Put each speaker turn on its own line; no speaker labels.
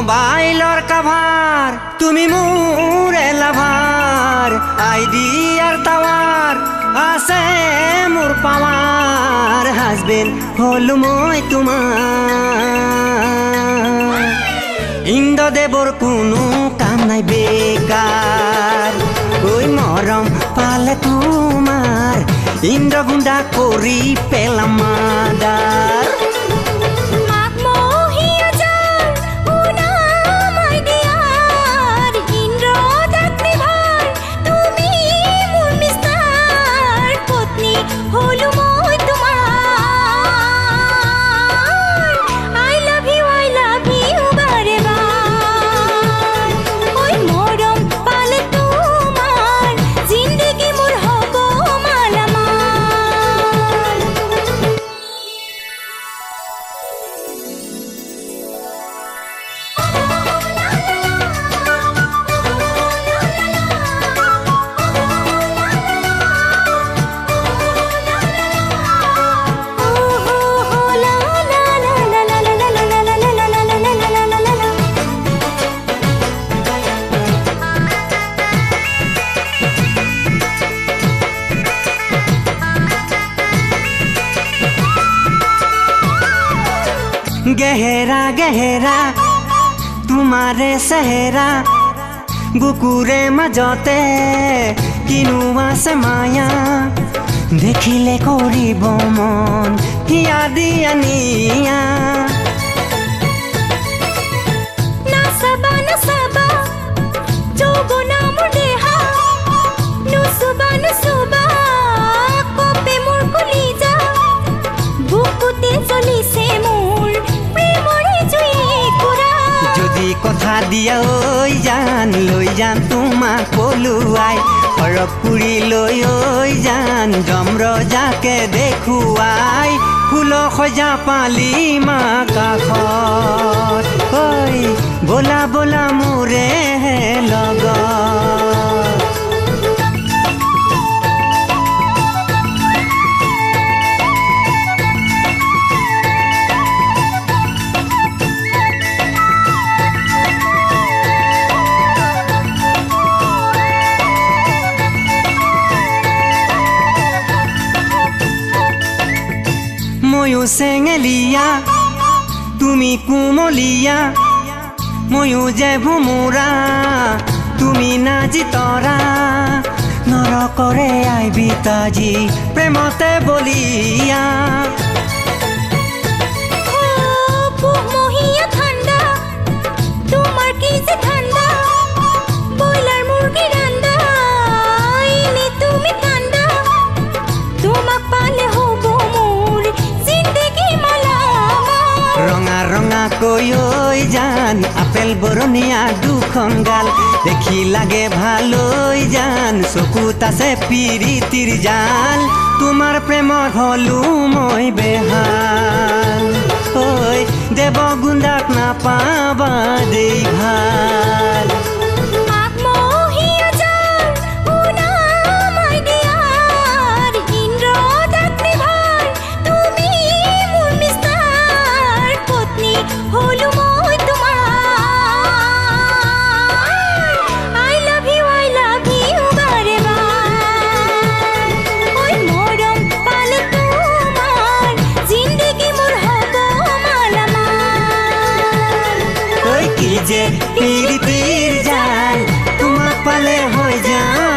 মোবাইলৰ কাভাৰ তুমি মোৰ এলাভাৰ আইডিয়াৰ টাৱাৰ আছে মোৰ পাৱাৰ হাজবেণ্ড হলো মই তোমাৰ ইন্দ্ৰদেৱৰ কোনো কাম নাই বেকাৰ ঐ মৰম পালে তোমাৰ ইন্দ্ৰগুণ্ডা কৰি পেলাম মাদাৰ গেহেৰা গেহেৰা তোমাৰে চেহেৰা বুকুৰে মাজতে কিনো আছে মায়া দেখিলে কৰিব মন হিয়া দিয়া নিয়া
নাচাবা নাচাবা যৌৱনা মোৰ দেহা নুচুবা নুচুবা কপে মোৰ কলিজা বুকুতে জ্বলিছে মোৰ
যদি কথা দিয়া ঐ জান লৈ যাম তোমাক পলুৱাই সৰগ পুৰি লৈ ঐ জান যমৰজাকে দেখুৱাই ফুল সজা পালি মা কাষত ঐ বলা বলা মোৰে লগত ময়ো চেঙেলীয়া তুমি কুমলীয়া ময়ো যে ভোমোৰা তুমি নাজি তৰা নৰকৰে আই বিতাজি প্ৰেমতে বলিয়া
ঠাণ্ডা তোমাৰ কি যে ঠাণ্ডা বইলাৰ মুৰ্গী ৰান্দা এনে তুমি ঠাণ্ডা তোমাক পালে হ'ব
ৰঙা ৰঙা কৈ ঐ জান আপেল বৰণীয়া দুখন গাল দেখি লাগে ভাল ঐ জান চকুত আছে পিৰিতিৰ জাল তোমাৰ প্ৰেমত হলো মই বেহাল ঐ দেৱগুণ্ডাক নাপাবা দেই ভাল যে পিৰিতিৰ জাল তোমাক পালে হৈ যায়